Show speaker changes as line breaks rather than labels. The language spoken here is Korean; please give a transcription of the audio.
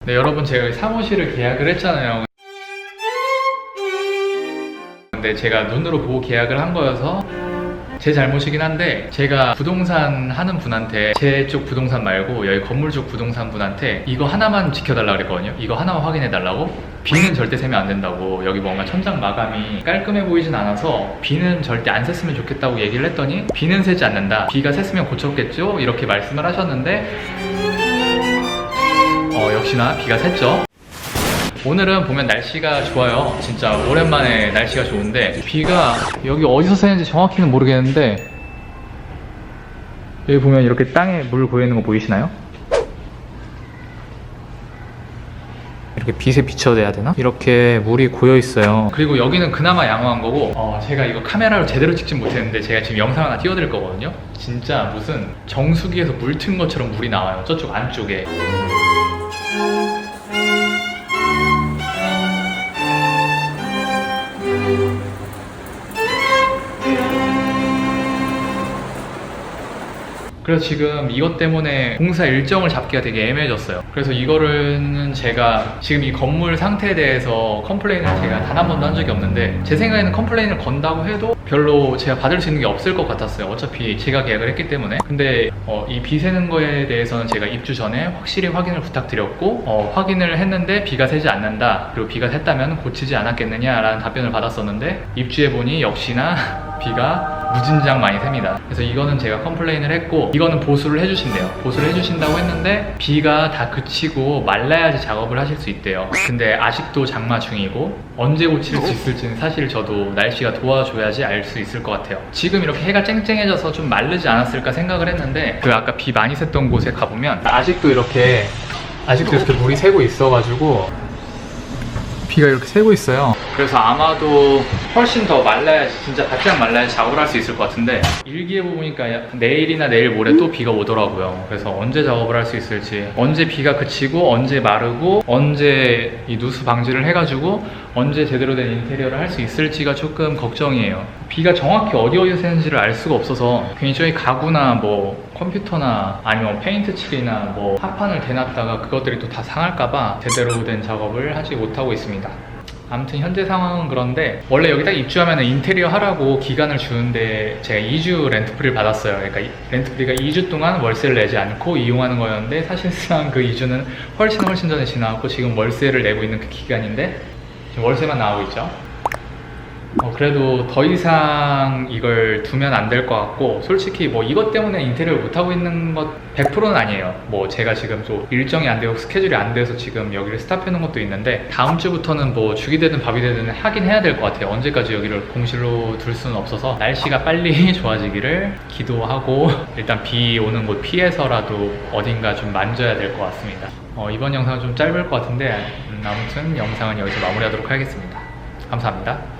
네, 여러분 제가 여기 사무실을 계약을 했잖아요. 근데 제가 눈으로 보고 계약을 한 거여서 제 잘못이긴 한데, 제가 부동산 하는 분한테, 제 쪽 부동산 말고 여기 건물 쪽 부동산 분한테 이거 하나만 지켜달라 그랬거든요. 이거 하나만 확인해 달라고. 비는 절대 새면 안 된다고, 여기 뭔가 천장 마감이 깔끔해 보이진 않아서 비는 절대 안 샜으면 좋겠다고 얘기를 했더니, 비는 새지 않는다, 비가 샜으면 고쳤겠죠, 이렇게 말씀을 하셨는데 역시나 비가 샜죠. 오늘은 보면 날씨가 좋아요. 진짜 오랜만에 날씨가 좋은데, 비가 여기 어디서 새는지 정확히는 모르겠는데, 여기 보면 이렇게 땅에 물 고여있는 거 보이시나요? 이렇게 빛에 비춰야 되나? 이렇게 물이 고여있어요. 그리고 여기는 그나마 양호한 거고, 제가 이거 카메라로 제대로 찍진 못했는데 제가 지금 영상 하나 띄워드릴 거거든요. 진짜 무슨 정수기에서 물 튼 것처럼 물이 나와요, 저쪽 안쪽에. 그래서 지금 이것 때문에 공사 일정을 잡기가 되게 애매해졌어요. 그래서 이거는 제가 지금 이 건물 상태에 대해서 컴플레인을 제가 단 한 번도 한 적이 없는데, 제 생각에는 컴플레인을 건다고 해도 별로 제가 받을 수 있는 게 없을 것 같았어요. 어차피 제가 계약을 했기 때문에. 근데 이 비 새는 거에 대해서는 제가 입주 전에 확실히 확인을 부탁드렸고, 확인을 했는데 비가 새지 않는다, 그리고 비가 샜다면 고치지 않았겠느냐라는 답변을 받았었는데, 입주해보니 역시나 비가 무진장 많이 셉니다. 그래서 이거는 제가 컴플레인을 했고, 이거는 보수를 해주신대요. 보수를 해주신다고 했는데 비가 다 그치고 말라야지 작업을 하실 수 있대요. 근데 아직도 장마 중이고 언제 고칠 수 있을지는 사실 저도 날씨가 도와줘야지 알 수 있을 것 같아요. 지금 이렇게 해가 쨍쨍해져서 좀 마르지 않았을까 생각을 했는데, 그 아까 비 많이 샜던 곳에 가보면 아직도 이렇게 물이 새고 있어가지고, 비가 이렇게 새고 있어요. 그래서 아마도 훨씬 더 말라야지, 진짜 바짝 말라야지 작업을 할 수 있을 것 같은데, 일기예보 보니까 내일이나 내일 모레 또 비가 오더라고요. 그래서 언제 작업을 할 수 있을지, 언제 비가 그치고 언제 마르고 언제 이 누수 방지를 해가지고 언제 제대로 된 인테리어를 할 수 있을지가 조금 걱정이에요. 비가 정확히 어디서 새는지를 알 수가 없어서 괜히 저희 가구나 뭐 컴퓨터나 아니면 페인트 칠이나 뭐 합판을 대놨다가 그것들이 또 다 상할까봐 제대로 된 작업을 하지 못하고 있습니다. 아무튼 현재 상황은 그런데, 원래 여기 딱 입주하면 인테리어 하라고 기간을 주는데 제가 2주 렌트프리를 받았어요. 그러니까 렌트프리가 2주 동안 월세를 내지 않고 이용하는 거였는데, 사실상 그 2주는 훨씬 전에 지나갔고 지금 월세를 내고 있는 그 기간인데 지금 월세만 나오고 있죠. 그래도 더 이상 이걸 두면 안 될 것 같고, 솔직히 뭐 이것 때문에 인테리어를 못하고 있는 것 100%는 아니에요. 뭐 제가 지금 또 일정이 안 되고 스케줄이 안 돼서 지금 여기를 스탑해 놓은 것도 있는데, 다음 주부터는 뭐 죽이 되든 밥이 되든 하긴 해야 될 것 같아요. 언제까지 여기를 공실로 둘 수는 없어서 날씨가 빨리 좋아지기를 기도하고, 일단 비 오는 곳 피해서라도 어딘가 좀 만져야 될 것 같습니다. 이번 영상은 좀 짧을 것 같은데, 아무튼 영상은 여기서 마무리하도록 하겠습니다. 감사합니다.